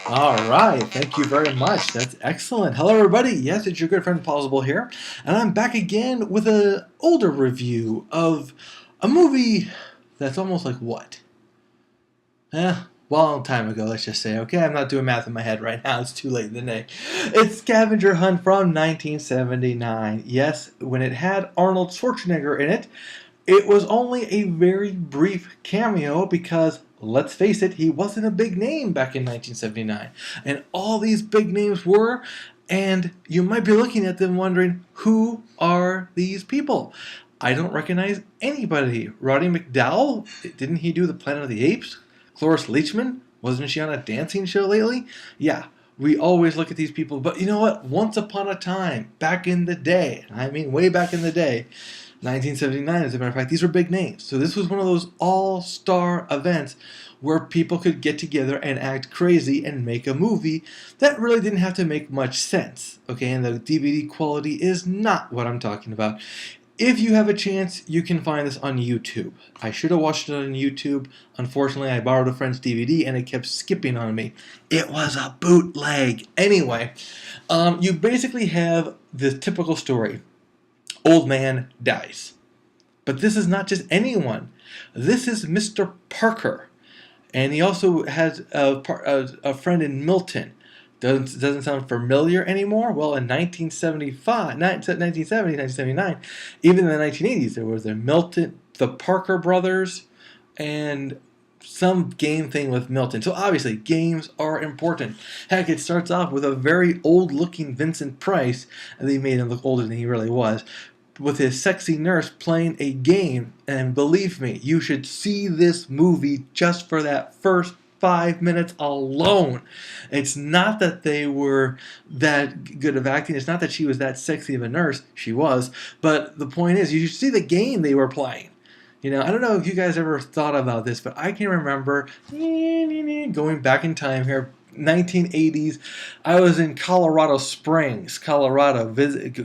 All right, thank you very much. That's excellent. Hello, everybody. Yes, it's your good friend Pozzible here, and I'm back again with an older review of a movie that's almost like what? Long time ago, let's just say. Okay, I'm not doing math in my head right now. It's too late in the day. It's Scavenger Hunt from 1979. Yes, when it had Arnold Schwarzenegger in it, it was only a very brief cameo because, let's face it, he wasn't a big name back in 1979. And all these big names were, and you might be looking at them wondering, who are these people? I don't recognize anybody. Roddy McDowell, didn't he do the Planet of the Apes? Cloris Leachman, wasn't she on a dancing show lately? Yeah, we always look at these people, but you know what? Once upon a time, back in the day, I mean way back in the day, 1979 as a matter of fact, these were big names. So this was one of those all-star events where people could get together and act crazy and make a movie that really didn't have to make much sense. Okay, and the DVD quality is not what I'm talking about. If you have a chance, you can find this on YouTube. I should have watched it on YouTube. Unfortunately, I borrowed a friend's DVD and it kept skipping on me. It was a bootleg. Anyway, you basically have the typical story. Old man dies. But this is not just anyone. This is Mr. Parker. And he also has a friend in Milton. Doesn't sound familiar anymore? Well, in 1979, even in the 1980s, there was the Parker brothers, and some game thing with Milton. So obviously, games are important. Heck, it starts off with a very old-looking Vincent Price, and they made him look older than he really was, with his sexy nurse playing a game. And believe me, you should see this movie just for that first 5 minutes alone. It's not that they were that good of acting. It's not that she was that sexy of a nurse. She was. But the point is, you should see the game they were playing. You know, I don't know if you guys ever thought about this, but I can remember going back in time here, 1980s. I was in Colorado Springs, Colorado,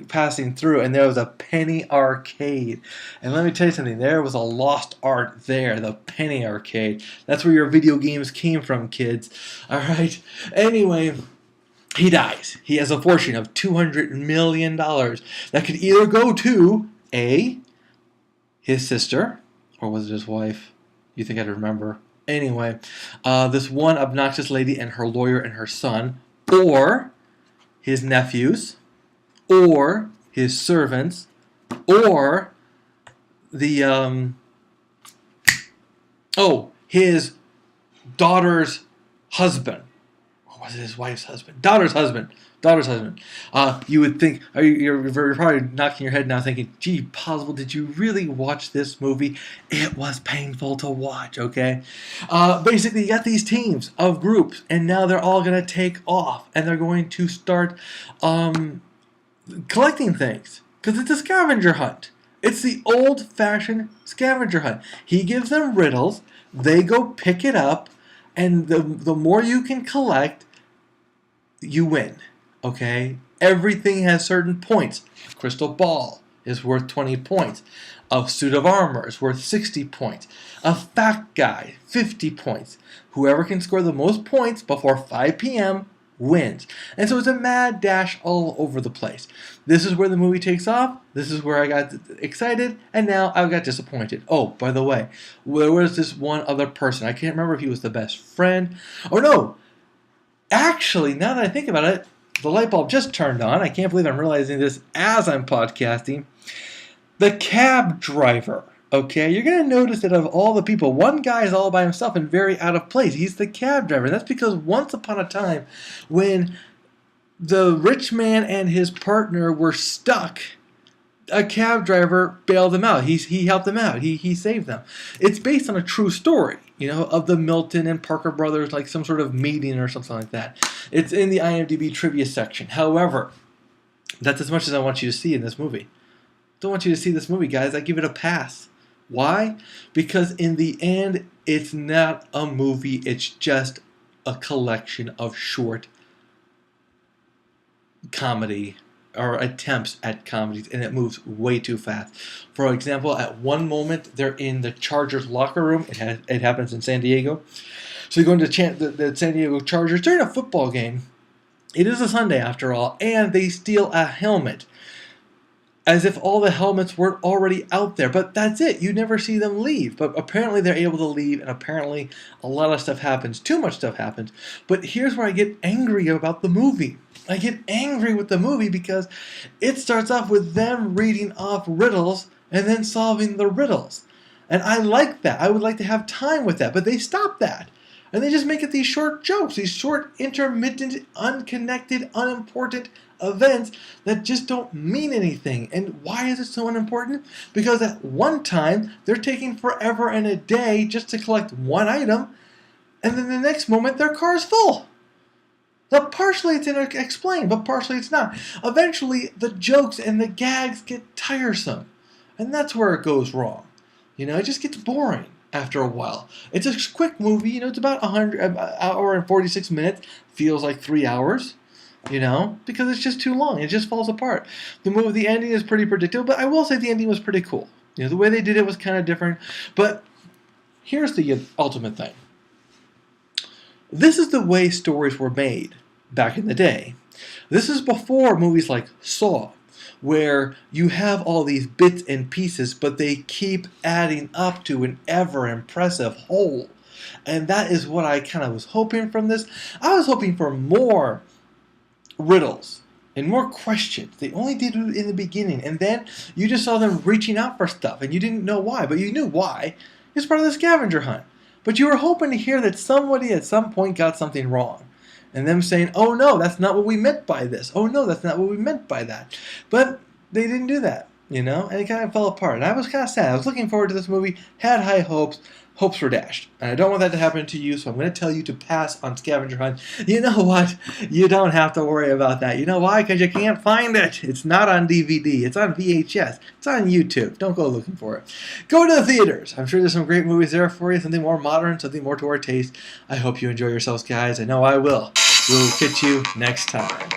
passing through, and there was a penny arcade. And let me tell you something, there was a lost art there, the penny arcade. That's where your video games came from, kids. All right. Anyway, he dies. He has a fortune of $200 million that could either go to A, his sister, or was it his wife? You think I'd remember? Anyway, this one obnoxious lady and her lawyer and her son, or his nephews, or his servants, or the his daughter's husband. Or was it his wife's husband? Daughter's husband. You would think, you're probably knocking your head now thinking, gee, Pozzible, did you really watch this movie? It was painful to watch, okay? Basically, you got these teams of groups, and now they're all going to take off, and they're going to start collecting things, because it's a scavenger hunt. It's the old-fashioned scavenger hunt. He gives them riddles, they go pick it up, and the more you can collect, you win. Okay? Everything has certain points. A crystal ball is worth 20 points. A suit of armor is worth 60 points. A fat guy, 50 points. Whoever can score the most points before 5 p.m. wins. And so it's a mad dash all over the place. This is where the movie takes off. This is where I got excited, and now I got disappointed. Oh, by the way, there was this one other person. I can't remember if he was the best friend. Oh, no. Actually, now that I think about it, the light bulb just turned on. I can't believe I'm realizing this as I'm podcasting. The cab driver, okay? You're going to notice that of all the people, one guy is all by himself and very out of place. He's the cab driver. That's because once upon a time, when the rich man and his partner were stuck, a cab driver bailed them out. He helped them out. He saved them. It's based on a true story, you know, of the Milton and Parker brothers, like some sort of meeting or something like that. It's in the IMDb trivia section. However, that's as much as I want you to see in this movie. Don't want you to see this movie, guys. I give it a pass. Why? Because in the end, it's not a movie. It's just a collection of short comedy or attempts at comedies, and it moves way too fast. For example, at one moment, they're in the Chargers locker room. It happens in San Diego. So you go into the San Diego Chargers during a football game. It is a Sunday after all, and they steal a helmet. As if all the helmets weren't already out there. But that's it. You never see them leave. But apparently they're able to leave, and apparently a lot of stuff happens. Too much stuff happens. But here's where I get angry about the movie. I get angry with the movie because it starts off with them reading off riddles and then solving the riddles. And I like that. I would like to have time with that. But they stop that. And they just make it these short jokes, these short, intermittent, unconnected, unimportant events that just don't mean anything. And why is it so unimportant? Because at one time, they're taking forever and a day just to collect one item, and then the next moment, their car's full. Now, partially it's explained, but partially it's not. Eventually, the jokes and the gags get tiresome, and that's where it goes wrong. It just gets boring after a while. It's a quick movie, it's about an hour and 46 minutes. Feels like 3 hours. Because it's just too long. It just falls apart. The ending is pretty predictable, but I will say the ending was pretty cool. The way they did it was kind of different. But here's the ultimate thing. This is the way stories were made back in the day. This is before movies like Saw, where you have all these bits and pieces, but they keep adding up to an ever-impressive whole. And that is what I kind of was hoping from this. I was hoping for more riddles and more questions. They only did it in the beginning, and then you just saw them reaching out for stuff, and you didn't know why, but you knew why. It's part of the scavenger hunt. But you were hoping to hear that somebody at some point got something wrong, and them saying, oh no, that's not what we meant by this. Oh no, that's not what we meant by that. But they didn't do that, and it kind of fell apart. And I was kind of sad. I was looking forward to this movie, had high hopes. Hopes were dashed. And I don't want that to happen to you, so I'm going to tell you to pass on Scavenger Hunt. You know what? You don't have to worry about that. You know why? Because you can't find it. It's not on DVD. It's on VHS. It's on YouTube. Don't go looking for it. Go to the theaters. I'm sure there's some great movies there for you, something more modern, something more to our taste. I hope you enjoy yourselves, guys. I know I will. We'll catch you next time.